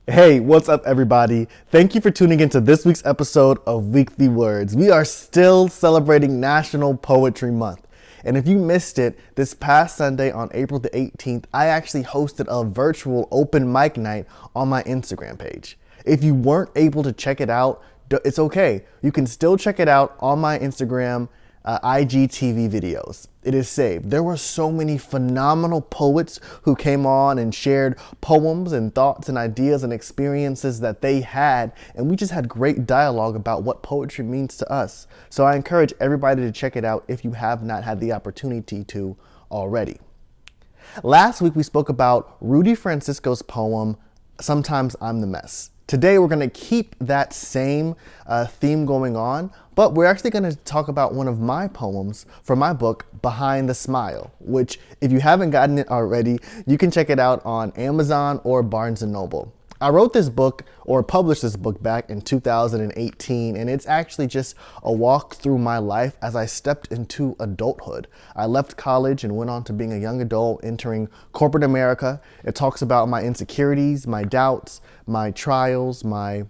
Hey, what's up everybody? Thank you for tuning into this week's episode of Weekly Words. We are still celebrating National Poetry Month. And if you missed it, this past Sunday on April the 18th, I actually hosted a virtual open mic night on my Instagram page. If you weren't able to check it out, it's okay. You can still check it out on my Instagram IGTV videos. It is saved. There were so many phenomenal poets who came on and shared poems and thoughts and ideas and experiences that they had, and we just had great dialogue about what poetry means to us. So I encourage everybody to check it out if you have not had the opportunity to already. Last week we spoke about Rudy Francisco's poem, Sometimes I'm the Mess. Today we're going to keep that same theme going on, but we're actually going to talk about one of my poems from my book, Behind the Smile, which if you haven't gotten it already, you can check it out on Amazon or Barnes & Noble. I wrote this book or published this book back in 2018, and it's actually just a walk through my life as I stepped into adulthood. I left college and went on to being a young adult entering corporate America. It talks about my insecurities, my doubts, my trials, my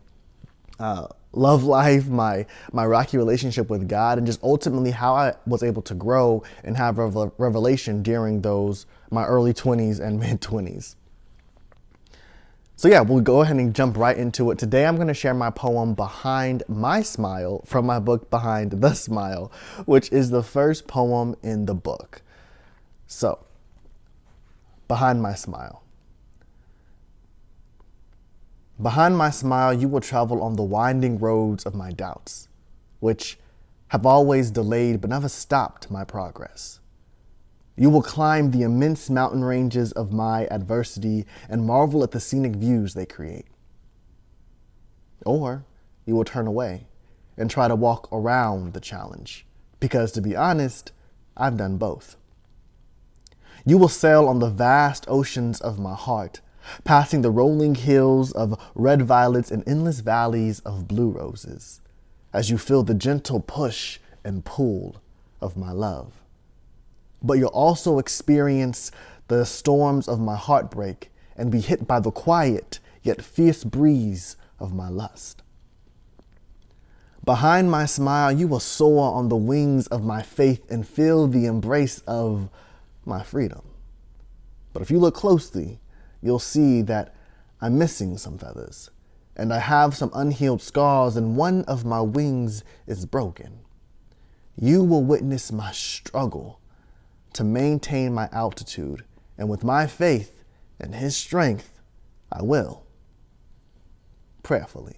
love life, my rocky relationship with God, and just ultimately how I was able to grow and have revelation during my early 20s and mid 20s. So yeah, we'll go ahead and jump right into it. Today I'm going to share my poem Behind My Smile from my book Behind the Smile, which is the first poem in the book. So, Behind My Smile. Behind my smile, you will travel on the winding roads of my doubts, which have always delayed but never stopped my progress. You will climb the immense mountain ranges of my adversity and marvel at the scenic views they create. Or you will turn away and try to walk around the challenge, because to be honest, I've done both. You will sail on the vast oceans of my heart, passing the rolling hills of red violets and endless valleys of blue roses, as you feel the gentle push and pull of my love. But you'll also experience the storms of my heartbreak and be hit by the quiet yet fierce breeze of my lust. Behind my smile, you will soar on the wings of my faith and feel the embrace of my freedom. But if you look closely, you'll see that I'm missing some feathers, and I have some unhealed scars, and one of my wings is broken. You will witness my struggle to maintain my altitude, and with my faith and His strength, I will. Prayerfully.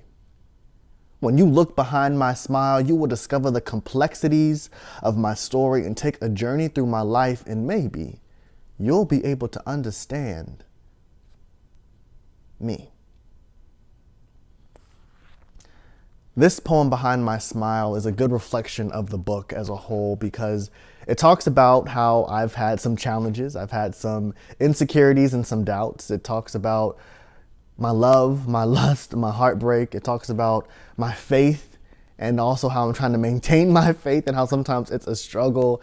When you look behind my smile, you will discover the complexities of my story and take a journey through my life, and maybe you'll be able to understand me. This poem, Behind My Smile, is a good reflection of the book as a whole because it talks about how I've had some challenges, I've had some insecurities and some doubts. It talks about my love, my lust, my heartbreak. It talks about my faith and also how I'm trying to maintain my faith and how sometimes it's a struggle.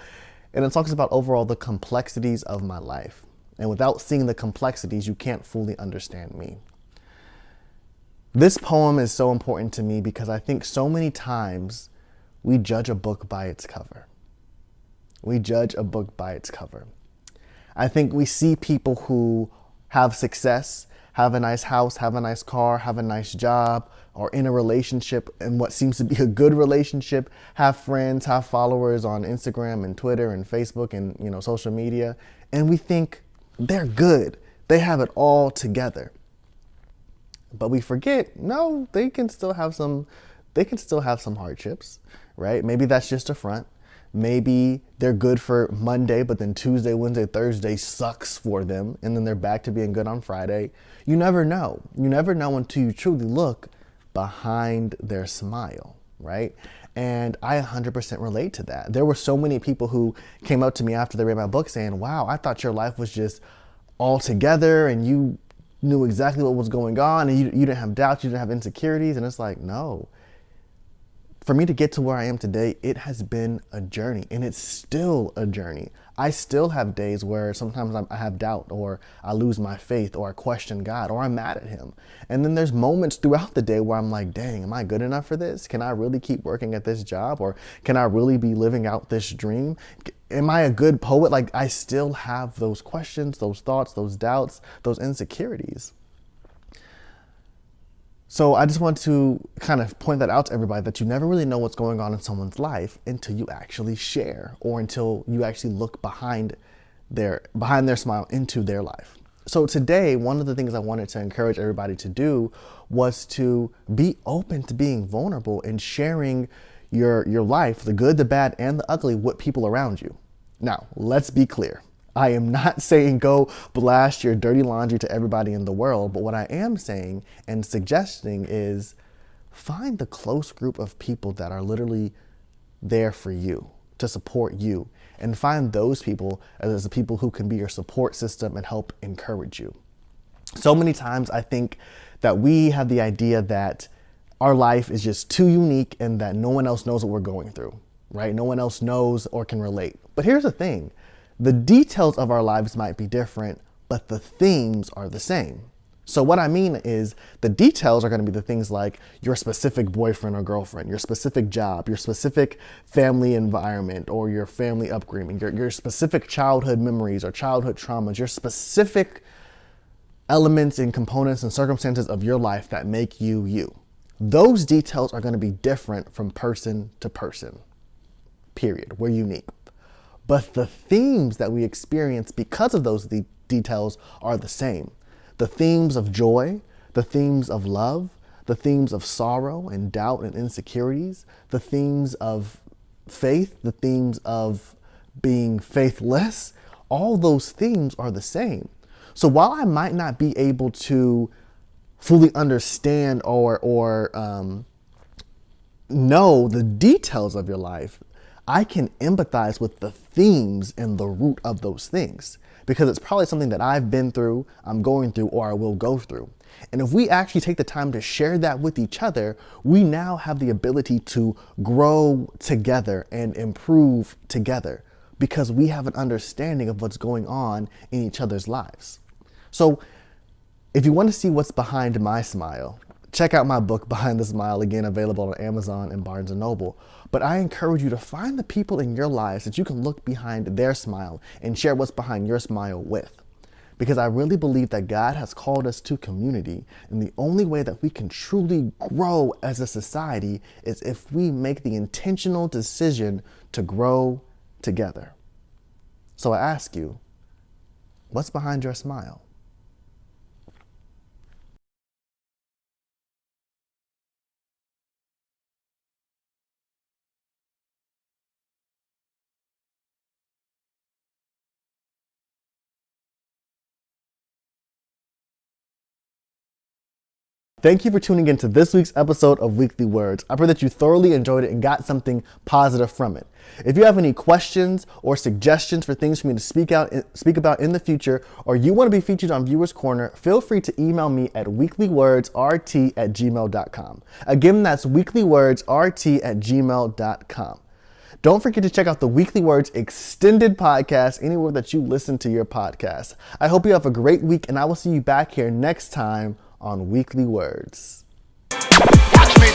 And it talks about overall the complexities of my life. And without seeing the complexities, you can't fully understand me. This poem is so important to me because I think so many times we judge a book by its cover. We judge a book by its cover. I think we see people who have success, have a nice house, have a nice car, have a nice job, are in a relationship and what seems to be a good relationship, have friends, have followers on Instagram and Twitter and Facebook and social media, and we think they're good. They have it all together. But we forget, no, they can still have some hardships, right? Maybe that's just a front. Maybe they're good for Monday, but then Tuesday, Wednesday, Thursday sucks for them, and then they're back to being good on Friday. You never know. You never know until you truly look behind their smile, right? And I 100% relate to that. There were so many people who came up to me after they read my book saying, wow, I thought your life was just all together and you knew exactly what was going on and you didn't have doubts, you didn't have insecurities. And it's like, no. For me to get to where I am today, it has been a journey, and it's still a journey. I still have days where sometimes I have doubt, or I lose my faith, or I question God, or I'm mad at him. And then there's moments throughout the day where I'm like, dang, am I good enough for this? Can I really keep working at this job? Or can I really be living out this dream? Am I a good poet? Like, I still have those questions, those thoughts, those doubts, those insecurities. So I just want to kind of point that out to everybody, that you never really know what's going on in someone's life until you actually share, or until you actually look behind their smile into their life. So today, one of the things I wanted to encourage everybody to do was to be open to being vulnerable and sharing your life, the good, the bad, and the ugly, with people around you. Now, let's be clear. I am not saying go blast your dirty laundry to everybody in the world, but what I am saying and suggesting is find the close group of people that are literally there for you, to support you, and find those people as the people who can be your support system and help encourage you. So many times I think that we have the idea that our life is just too unique and that no one else knows what we're going through, right? No one else knows or can relate. But here's the thing. The details of our lives might be different, but the themes are the same. So what I mean is the details are going to be the things like your specific boyfriend or girlfriend, your specific job, your specific family environment, or your family upbringing, your specific childhood memories or childhood traumas, your specific elements and components and circumstances of your life that make you you. Those details are going to be different from person to person, period. We're unique. But the themes that we experience because of those details are the same. The themes of joy, the themes of love, the themes of sorrow and doubt and insecurities, the themes of faith, the themes of being faithless, all those themes are the same. So while I might not be able to fully understand or know the details of your life, I can empathize with the themes and the root of those things, because it's probably something that I've been through, I'm going through, or I will go through. And if we actually take the time to share that with each other, we now have the ability to grow together and improve together, because we have an understanding of what's going on in each other's lives. So if you want to see what's behind my smile, check out my book, Behind the Smile, again, available on Amazon and Barnes & Noble. But I encourage you to find the people in your lives that you can look behind their smile and share what's behind your smile with. Because I really believe that God has called us to community, and the only way that we can truly grow as a society is if we make the intentional decision to grow together. So I ask you, what's behind your smile? Thank you for tuning in to this week's episode of Weekly Words. I pray that you thoroughly enjoyed it and got something positive from it. If you have any questions or suggestions for things for me to speak about in the future, or you want to be featured on Viewers Corner, feel free to email me at weeklywordsrt@gmail.com. Again, that's weeklywordsrt@gmail.com. Don't forget to check out the Weekly Words extended podcast anywhere that you listen to your podcast. I hope you have a great week, and I will see you back here next time on Weekly Words. Watch me.